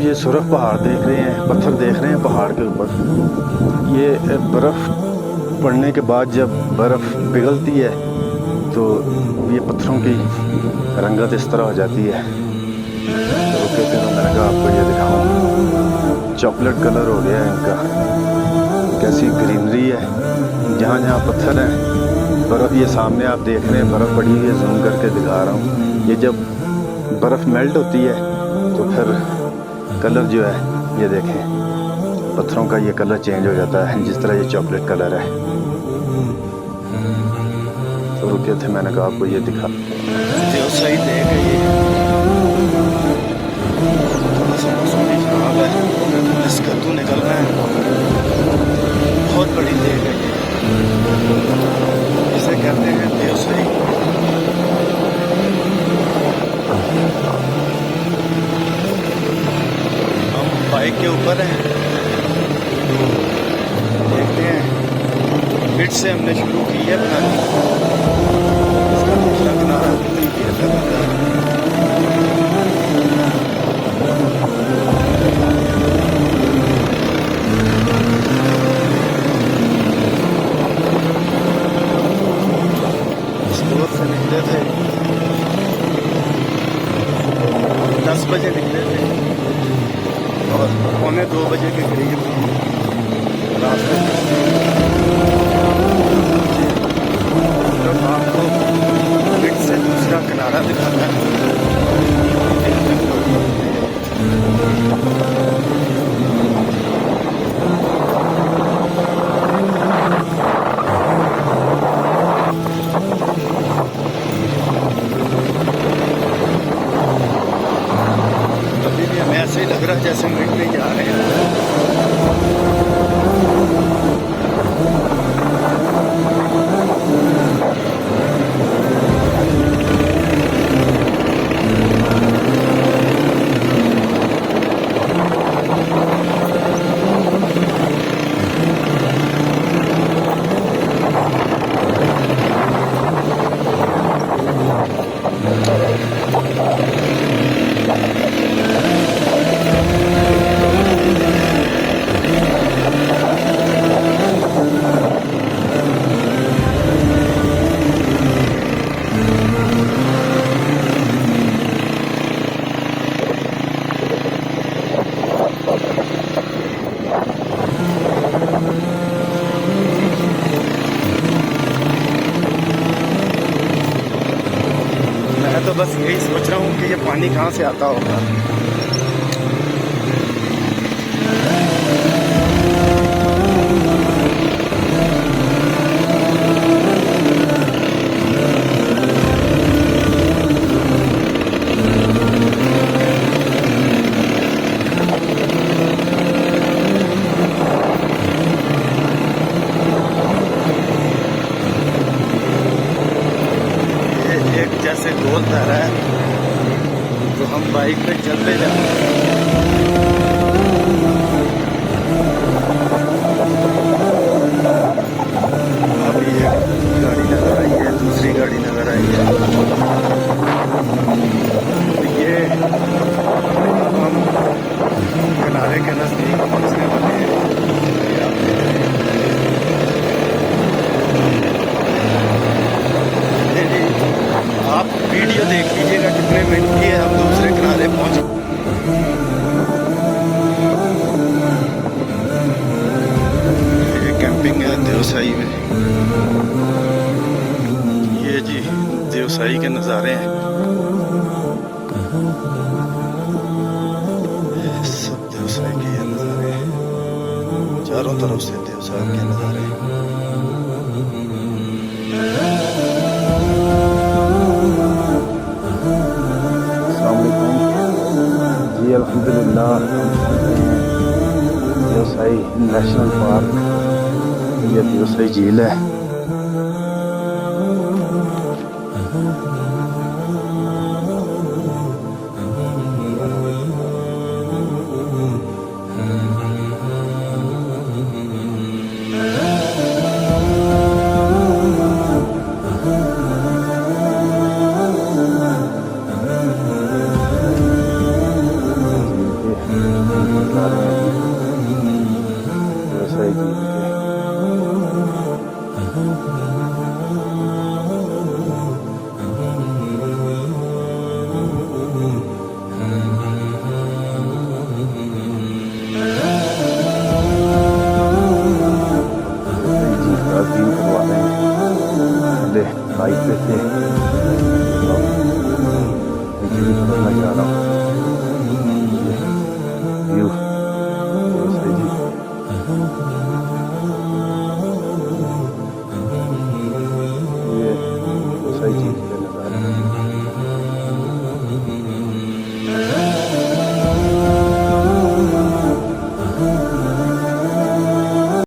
ये सुरख पहाड़ देख रहे हैं, पत्थर देख रहे हैं पहाड़ के ऊपर। ये बर्फ़ पड़ने के बाद जब बर्फ़ पिघलती है तो ये पत्थरों की रंगत इस तरह हो जाती है। तो कहते हैं, मैंने कहा आपको ये दिखाऊं। चॉकलेट कलर हो गया है इनका, कैसी ग्रीनरी है। जहाँ जहाँ पत्थर हैं, बर्फ़ ये सामने आप देख रहे हैं, बर्फ़ पड़ी हुई है, जूम करके दिखा रहा हूँ। ये जब बर्फ़ मेल्ट होती है तो फिर कलर जो है, ये देखें, पत्थरों का ये कलर चेंज हो जाता है, जिस तरह ये चॉकलेट कलर है। तो रुके थे, मैंने कहा आपको ये दिखा। जो सही देख है, ये थोड़ा सा मौसम भी खराब है, इसका तो निकल रहा है। बहुत बड़ी देख है ये, इसे कहते हैं देवसरी। हम बाइक के ऊपर हैं, देखते हैं। फिर से हमने शुरू की है बनानी। इसका दूसरा किनारा कितनी देर तक आता है। स्टोर से निकले थे 10 बजे निकले थे और 1:45 बजे के करीब रास्ते आपको फिर से दूसरा किनारा दिखाना है। अभी भी हमें ऐसे ही लग रहा है जैसे मिलने जा रहे हैं। मैं तो बस यही सोच रहा हूँ कि ये पानी कहाँ से आता होगा। जैसे गोल धारा है तो हम बाइक पे चलते जाते हैं। अब ये गाड़ी नजर आई है, दूसरी गाड़ी नजर आई है। ये हम किनारे के नजदीक पहुंचने वाले हैं। आप वीडियो देख लीजिएगा कितने मिनट की है, हम दूसरे किनारे पहुंच। ये कैंपिंग है देवसाई में। ये जी देवसाई के नज़ारे हैं, सब देवसाई के ये नज़ारे हैं, चारों तरफ से देवसाई के नज़ारे हैं। जी अल्हम्दुलिल्लाह, देवसाई नेशनल पार्क, ये देवसाई झील है। सही जी राजदीन करवा रहे हैं हाईवे से जी भी करना चाह रहा हूँ